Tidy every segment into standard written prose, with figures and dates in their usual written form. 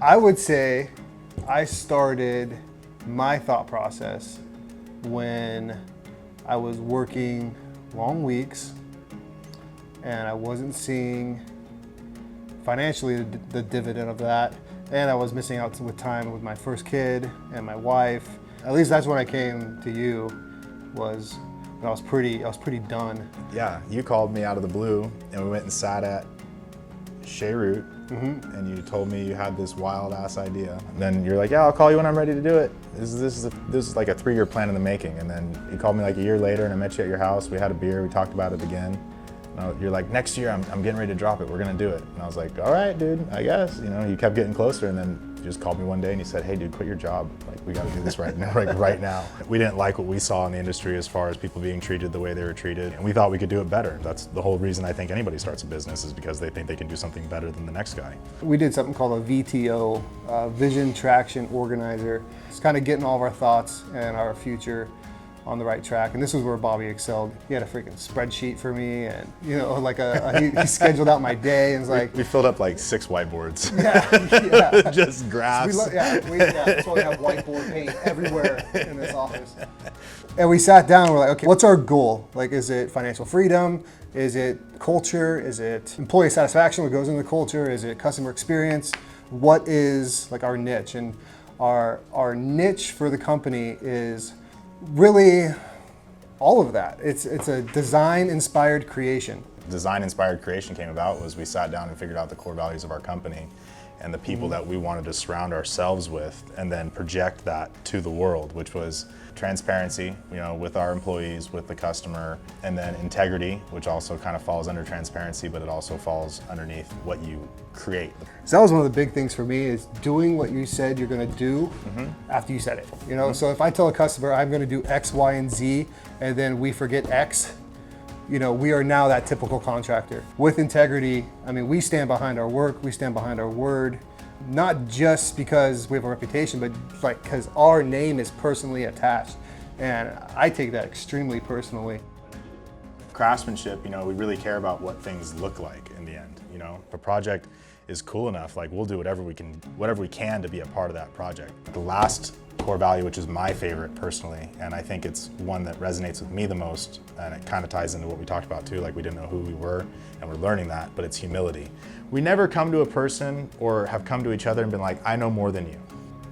I would say I started my thought process when I was working long weeks and I wasn't seeing financially the dividend of that, and I was missing out with time with my first kid and my wife. At least that's when I came to you, was when I was pretty done. Yeah, you called me out of the blue and we went and sat at Shea Root, and you told me you had this wild ass idea. And then you're like, yeah, I'll call you when I'm ready to do it. This is like a 3-year plan in the making. And then you called me like a year later and I met you at your house. We had a beer, we talked about it again. You're like, next year I'm getting ready to drop it, we're gonna do it. And I was like, all right, dude, I guess. You kept getting closer, and then you just called me one day and you said, hey dude, quit your job. Like, we gotta do this right now, right now. We didn't like what we saw in the industry as far as people being treated the way they were treated, and we thought we could do it better. That's the whole reason I think anybody starts a business, is because they think they can do something better than the next guy. We did something called a VTO, Vision Traction Organizer. It's kind of getting all of our thoughts and our future on the right track, and this is where Bobby excelled. He had a freaking spreadsheet for me, and like he scheduled out my day, and was like, we filled up like 6 whiteboards. Yeah. Just graphs. That's why we have whiteboard paint everywhere in this office. And we sat down and we're like, okay, what's our goal? Like, is it financial freedom? Is it culture? Is it employee satisfaction, what goes into the culture? Is it customer experience? What is like our niche? And our niche for the company is really all of that. It's a design-inspired creation. Design-inspired creation came about was we sat down and figured out the core values of our company and the people that we wanted to surround ourselves with, and then project that to the world, which was transparency, with our employees, with the customer, and then integrity, which also kind of falls under transparency, but it also falls underneath what you create. So that was one of the big things for me, is doing what you said you're going to do after you said it. So if I tell a customer I'm going to do X, Y, and Z, and then we forget X, we are now that typical contractor. With integrity, we stand behind our work, we stand behind our word, not just because we have a reputation, but like because our name is personally attached. And I take that extremely personally. Craftsmanship, we really care about what things look like in the end. If a project is cool enough, like, we'll do whatever we can to be a part of that project. The last core value, which is my favorite personally, and I think it's one that resonates with me the most, and it kind of ties into what we talked about too, like we didn't know who we were and we're learning that, but it's humility. We never come to a person or have come to each other and been like, I know more than you.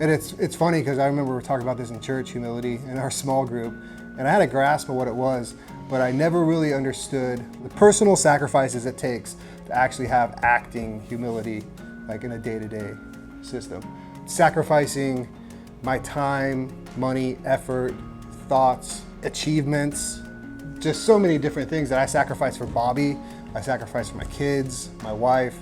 And it's funny because I remember we were talking about this in church, humility, in our small group, and I had a grasp of what it was, but I never really understood the personal sacrifices it takes to actually have acting humility, like in a day-to-day system. Sacrificing my time, money, effort, thoughts, achievements, just so many different things that I sacrifice for Bobby, I sacrifice for my kids, my wife,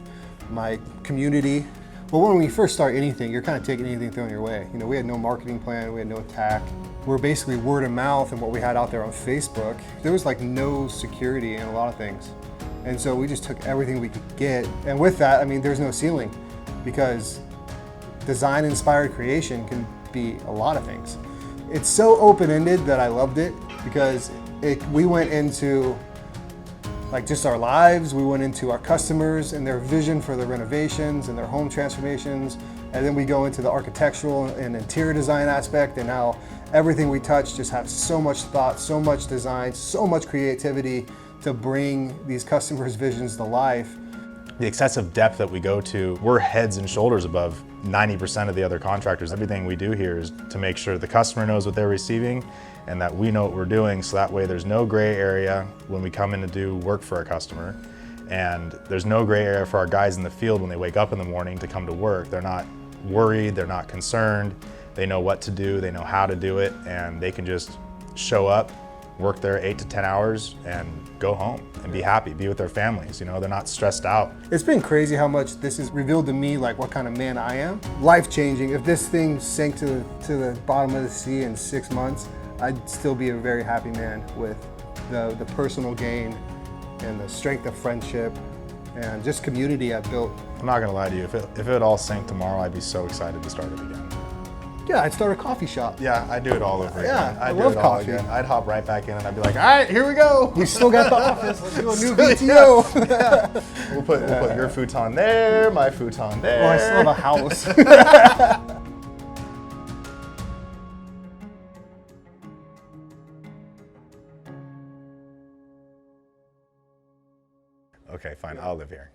my community. But when we first start anything, you're kind of taking anything thrown your way. We had no marketing plan, we had no attack. We're basically word of mouth and what we had out there on Facebook. There was like no security in a lot of things. And so we just took everything we could get. And with that, there's no ceiling, because design-inspired creation can be a lot of things. It's so open-ended that I loved it, because we went into like just our lives, we went into our customers and their vision for the renovations and their home transformations, and then we go into the architectural and interior design aspect, and how everything we touch just has so much thought, so much design, so much creativity to bring these customers' visions to life. The excessive depth that we go to, we're heads and shoulders above 90% of the other contractors. Everything we do here is to make sure the customer knows what they're receiving and that we know what we're doing, so that way there's no gray area when we come in to do work for a customer. And there's no gray area for our guys in the field when they wake up in the morning to come to work. They're not worried, they're not concerned. They know what to do, they know how to do it, and they can just show up, work their 8 to 10 hours and go home and be happy, be with their families. They're not stressed out. It's been crazy how much this has revealed to me, like what kind of man I am. Life-changing. If this thing sank to the bottom of the sea in 6 months, I'd still be a very happy man with the personal gain and the strength of friendship and just community I've built. I'm not gonna lie to you, if it all sank tomorrow, I'd be so excited to start it again. Yeah, I'd start a coffee shop. Yeah, I'd do it all over again. Yeah, I I'd love do it all coffee. again. I'd hop right back in and I'd be like, all right, here we go. We still got the office. Let's do a new BTO. We'll put your futon there, my futon there. Oh, I still have a house. Okay, fine. I'll live here.